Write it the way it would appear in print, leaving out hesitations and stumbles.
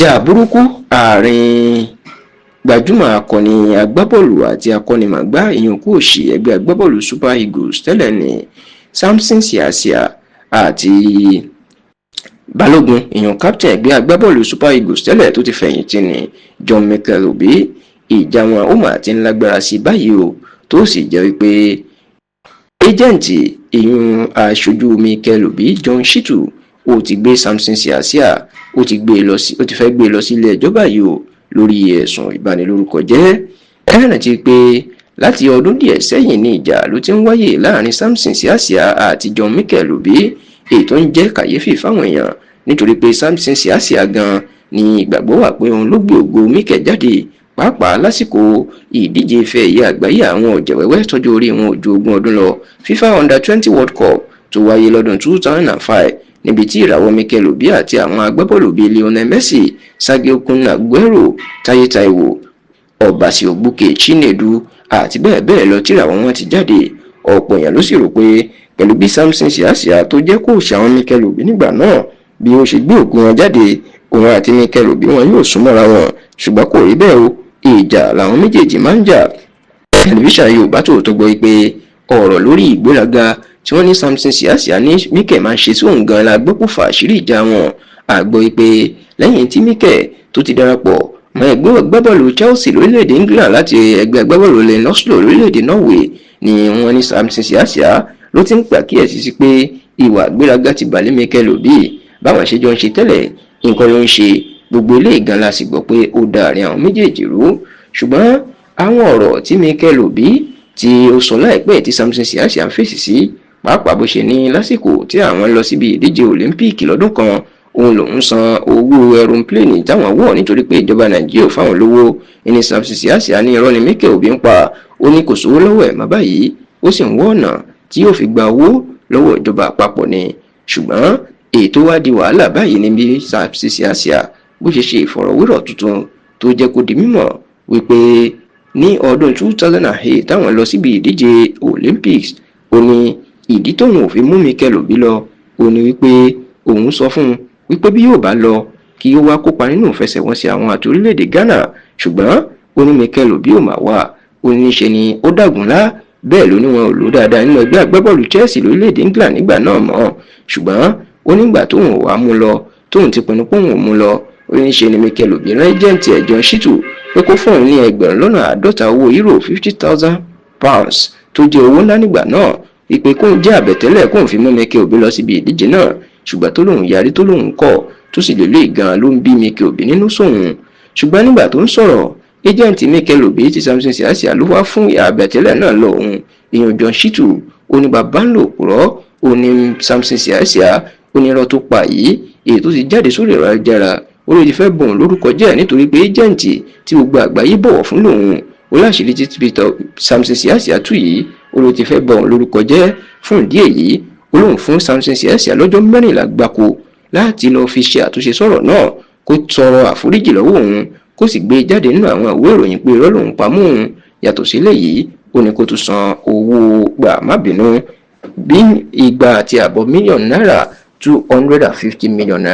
ìjà burúkú àárín gbajúmọ̀ akọni agbábọ́ọ̀lù àti akọ́nimọ̀ọ́gbá ìyókù òsì ẹgbẹ́ agbábọ́ọ̀lù Super Eagles tẹ́lẹ̀ ní Samson Siasia àti Balógun ìyàn captain ẹgbẹ́ agbábọ́ọ̀lù Super Eagles tẹ́lẹ̀ tó ti fẹ̀yìntì ní John Mikel Obi. Ìjà wọn ó mà ti ń lágbára sí báyìí o, tó sì jẹ́ wípé ẹjẹǹtì ìyún aṣojú Mikel Obi John Shitu ó ti gbé Samson Siasia ó ti fẹ́ gbé lọ sí ilé ẹjọ́ báyìí o lórí ẹ̀sùn ìbanilórúkọjẹ́. Ẹ rántí pé láti ọdún díẹ̀ sẹ́yìn ní ìjà ló ti ń wáyé láàrin Samson Siasia àti John Mikel Obi, èyí tó ń jẹ́ kàyéfì fáwọn èèyàn nítorí pé Samson Siasia gan ni ìgbàgbọ́ wà pé òun ló gbé ògo Mikel jáde, pàápàá lásìkò ìdíje ife ẹ̀yẹ àgbáyé àwọn ọ̀jẹ̀wẹ́wẹ́ tọ́jú orí wọn ò ju 20 ọdún lọ FIFA Under-20 World Cup tó wáyé lọ́dún 2005, níbi tí ìràwọ̀ Mikel Obi àti àwọn agbábọ́ọ̀lù bíi Lionel Messi, Sergio Kun Aguero, Taye Taiwo, Obasi Ogbuke, Chinedu àti bẹ́ẹ̀ bẹ́ẹ̀ lọ tíràwọ̀ wọn ti jáde. Ọ̀pọ̀ èèyàn ló sì rò pé pẹ̀lú bí Samson Siasia tó jẹ́ kóòṣì àwọn Mikel Obi nígbà náà bí ó ṣe gbé ògo wọn jáde, òun àti Mikel Obi wọn yóò súnmọ́ra wọn, ṣùgbọ́n kò rí bẹ́ẹ̀ o. Ìjà làwọn méjèèjì máa ń jà. Tẹlifíṣàn Yorùbá Tòótọ́ gbọ́ pé ọ̀rọ̀ lórí ìgbéraga tí wọ́n ní Samson Siasia ní Mikel máa ń ṣe sí òun gan la gbọ́ kó fa àṣírí ìjà wọn. Àgbọ́ pé lẹ́yìn tí Mikel tó ti darapọ̀ mọ́ ẹgbẹ́ agbábọ́ọ̀lù Chelsea lórílẹ̀‐èdè England láti ẹgbẹ́ agbábọ́ọ̀lù Lyn Oslo lórílẹ̀‐èdè Norway ni wọ́n ní Samson Siasia ló ti ń pàkíyèsí sí pé ìwà ìgbéraga ti bà lé Mikel Obi. Báwọn ṣe jọ ń ṣe tẹ́lẹ̀ nǹkan ló ń ṣe, gbogbo ilé ìgan la sì gbọ́ pé ó da àárín àwọn méjèèjì rú. Ṣùgbọ́n àwọn ọ̀rọ̀ tí Mikel Obi tí ó sọ láìpẹ́ tí Samson Siasia ń fèsì sí, pàápàá bó ṣe ní lásìkò tí àwọn lọ síbi ìdíje Olympic lọ́dún kan, òun lòún san owó aeroplane táwọn wọ̀ nítorí pé ìjọba Nàìjíríà ò fáwọn lówó. Ẹni Samson Siasia ní irọ́ ni Mikel Obi ń pa, ó ní kò sówó lọ́wọ́ ẹ̀ má báyìí, ó sì ń wọ́ ọ̀nà tí yóò fi gba owó lọ́wọ́ ìjọba àpapọ̀ ni. Ṣùgbọ́n ètò wá di wàhálà báyìí ní bí Samson Siasia bó ṣe ṣe ìfọ̀rọ̀wérọ̀ tuntun tó jẹ́ kó di mímọ̀ wípé ní ọdún 2008 táwọn lọ síbi ìdíje Olympics, ó ní ìdí tóun ò fi mú Mikel Obi lọ, ó ní wípé òun sọ fún un wípé bí yóò bá lọ kí ó wá kópa nínú ìfẹsẹ̀wọnsẹ̀ àwọn àti orílẹ̀-èdè Ghana, ṣùgbọ́n ó ní Mikel Obi ò máa wà, ó ní ṣe ni ó dàgúnlá. Bẹ́ẹ̀ ló ní wọn ò lò dáadáa nínú ẹgbẹ́ agbábọ́ọ̀lù Chelsea lórílẹ̀-èdè England nígbà náà mọ́, ṣùgbọ́n ó nígbà tóun ò wá mú lọ, tóun ti pinnu póun ò mú lọ, ó ní ṣe ni Mikel Obi rán ẹjẹǹtì John Shitu pé kó fún òun ní €50,000 owó euro £50,000 tó jẹ́ owó ńlá nígbà náà, ìpè kóun jẹ́ àbẹ̀tẹ́lẹ̀ kóun fi mú Mikel Obi lọ síbi ìdíje náà. Ṣùgbọ́n tó lóun yarí, tó lóun kọ̀, tó sì lélẹ̀ gan ló ń bí Mikel Obi nínú sóhun. Ṣùgbọ́n nígbà tó ń sọ̀rọ̀, ẹjẹǹtì Mikel Obi ti Samson Siasia ló wá fún àbẹ̀tẹ́lẹ̀ náà lọ òun ìyàn John Shitu. Ó ní bàbá ń lò purọ́, ó ní Samson Siasia ó ní irọ́ tó pa yìí èyí tó ti jáde sórí ẹ̀rọ ayélujára, ó ló ti fẹ́ bọ̀ lórúkọ jẹ́ nítorí pé ẹjẹǹtì tí gbogbo àgbáyé bọ̀wọ̀ fún lòun. Ó láṣìírí títí Samson Siasia tú yìí, ó ló ti fẹ́ bọ̀ lórúkọ jẹ́. Fún ìdí èyí, ó lóun fún Samson Siasia lọ́jọ́ 14 gbáko láti lọ fi ṣe àtúnṣe sọ̀rọ̀ náà, kó tọrọ àforíjì lọ́wọ́ òun, kó sì gbé jáde nínú àwọn ìwé ìròyìn pé irọ́ lòun pa mọ́ òun. Yàtọ̀ sí eléyìí, ó ní kó tún san owó gbà má bínú bí $250 million.